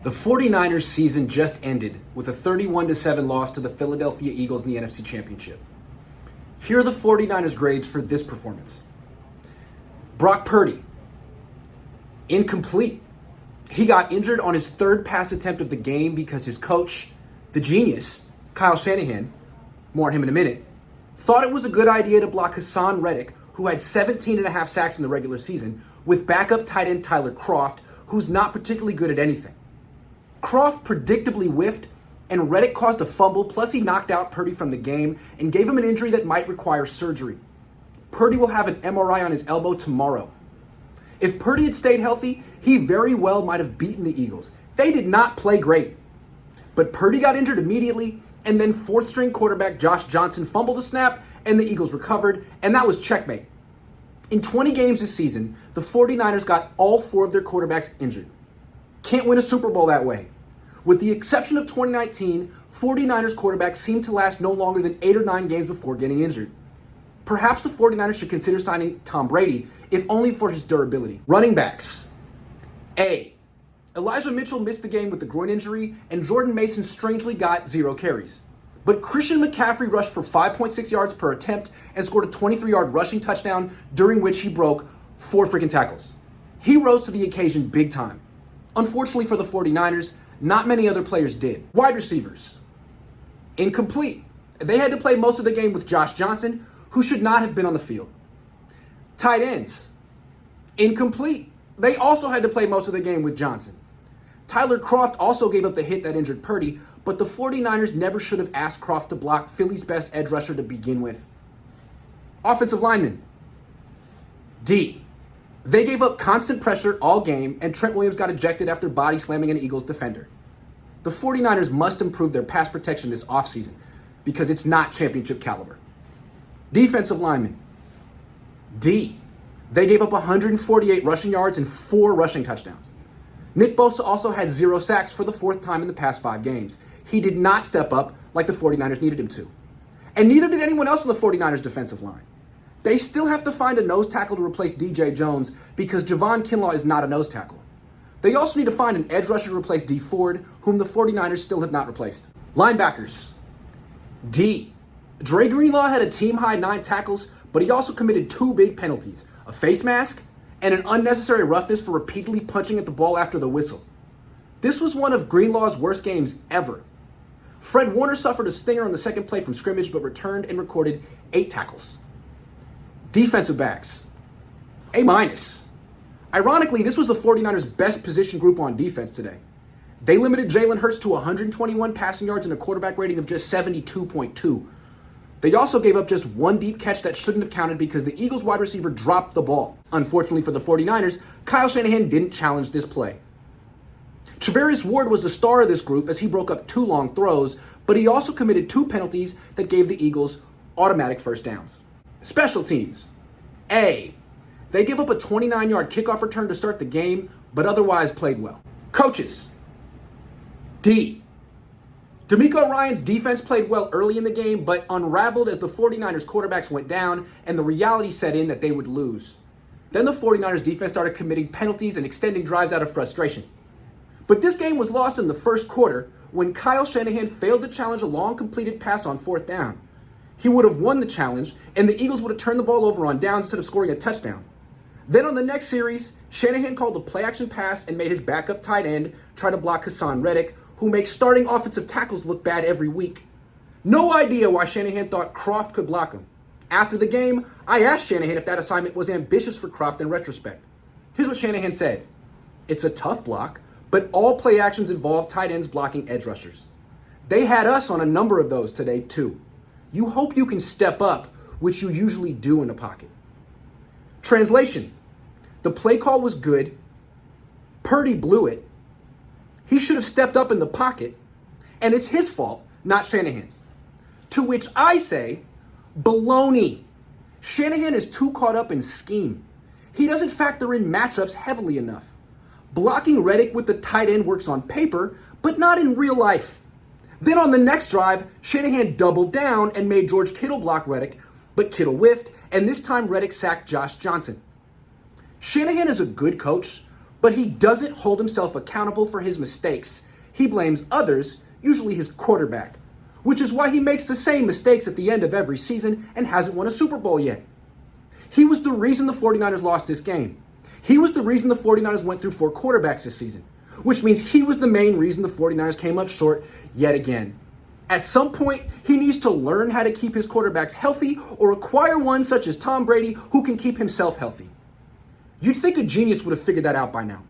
The 49ers season just ended with a 31-7 loss to the Philadelphia Eagles in the NFC Championship. Here are the 49ers grades for this performance. Brock Purdy, incomplete. He got injured on his third pass attempt of the game because his coach, the genius, Kyle Shanahan, more on him in a minute, thought it was a good idea to block Hassan Reddick, who had 17 and a half sacks in the regular season, with backup tight end Tyler Kroft, who's not particularly good at anything. Kroft predictably whiffed, and Reddick caused a fumble, plus he knocked out Purdy from the game and gave him an injury that might require surgery. Purdy will have an MRI on his elbow tomorrow. If Purdy had stayed healthy, he very well might have beaten the Eagles. They did not play great. But Purdy got injured immediately, and then fourth-string quarterback Josh Johnson fumbled a snap, and the Eagles recovered, and that was checkmate. In 20 games this season, the 49ers got all four of their quarterbacks injured. Can't win a Super Bowl that way. With the exception of 2019, 49ers quarterbacks seem to last no longer than 8 or 9 games before getting injured. Perhaps the 49ers should consider signing Tom Brady, if only for his durability. Running backs. A. Elijah Mitchell missed the game with the groin injury, and Jordan Mason strangely got 0 carries. But Christian McCaffrey rushed for 5.6 yards per attempt and scored a 23-yard rushing touchdown, during which he broke 4 freaking tackles. He rose to the occasion big time. Unfortunately for the 49ers, not many other players did. Wide receivers. Incomplete. They had to play most of the game with Josh Johnson, who should not have been on the field. Tight ends. Incomplete. They also had to play most of the game with Johnson. Tyler Kroft also gave up the hit that injured Purdy, but the 49ers never should have asked Kroft to block Philly's best edge rusher to begin with. Offensive linemen. D. They gave up constant pressure all game, and Trent Williams got ejected after body slamming an Eagles defender. The 49ers must improve their pass protection this offseason because it's not championship caliber. Defensive linemen. D. They gave up 148 rushing yards and 4 rushing touchdowns. Nick Bosa also had 0 sacks for the 4th time in the past 5 games. He did not step up like the 49ers needed him to. And neither did anyone else on the 49ers defensive line. They still have to find a nose tackle to replace DJ Jones because Javon Kinlaw is not a nose tackle. They also need to find an edge rusher to replace D Ford, whom the 49ers still have not replaced. Linebackers. D. Dre Greenlaw had a team-high 9 tackles, but he also committed 2 big penalties, a face mask and an unnecessary roughness for repeatedly punching at the ball after the whistle. This was one of Greenlaw's worst games ever. Fred Warner suffered a stinger on the second play from scrimmage, but returned and recorded 8 tackles. Defensive backs. A-. Ironically, this was the 49ers' best position group on defense today. They limited Jalen Hurts to 121 passing yards and a quarterback rating of just 72.2. They also gave up just 1 deep catch that shouldn't have counted because the Eagles wide receiver dropped the ball. Unfortunately for the 49ers, Kyle Shanahan didn't challenge this play. Travarius Ward was the star of this group as he broke up 2 long throws, but he also committed 2 penalties that gave the Eagles automatic first downs. Special teams. A. They gave up a 29-yard kickoff return to start the game, but otherwise played well. Coaches. D. DeMeco Ryans' defense played well early in the game, but unraveled as the 49ers quarterbacks went down and the reality set in that they would lose. Then the 49ers defense started committing penalties and extending drives out of frustration. But this game was lost in the first quarter when Kyle Shanahan failed to challenge a long completed pass on 4th down. He would have won the challenge, and the Eagles would have turned the ball over on downs instead of scoring a touchdown. Then on the next series, Shanahan called a play-action pass and made his backup tight end try to block Hassan Reddick, who makes starting offensive tackles look bad every week. No idea why Shanahan thought Kroft could block him. After the game, I asked Shanahan if that assignment was ambitious for Kroft in retrospect. Here's what Shanahan said. It's a tough block, but all play actions involve tight ends blocking edge rushers. They had us on a number of those today, too. You hope you can step up, which you usually do in the pocket. Translation. The play call was good. Purdy blew it. He should have stepped up in the pocket, and it's his fault, not Shanahan's. To which I say, baloney. Shanahan is too caught up in scheme. He doesn't factor in matchups heavily enough. Blocking Reddick with the tight end works on paper, but not in real life. Then on the next drive, Shanahan doubled down and made George Kittle block Reddick, but Kittle whiffed, and this time Reddick sacked Josh Johnson. Shanahan is a good coach, But he doesn't hold himself accountable for his mistakes. He blames others, usually his quarterback, which is why he makes the same mistakes at the end of every season and hasn't won a Super Bowl yet. He was the reason the 49ers lost this game. He was the reason the 49ers went through 4 quarterbacks this season, which means he was the main reason the 49ers came up short yet again. At some point, he needs to learn how to keep his quarterbacks healthy or acquire one such as Tom Brady who can keep himself healthy. You'd think a genius would have figured that out by now.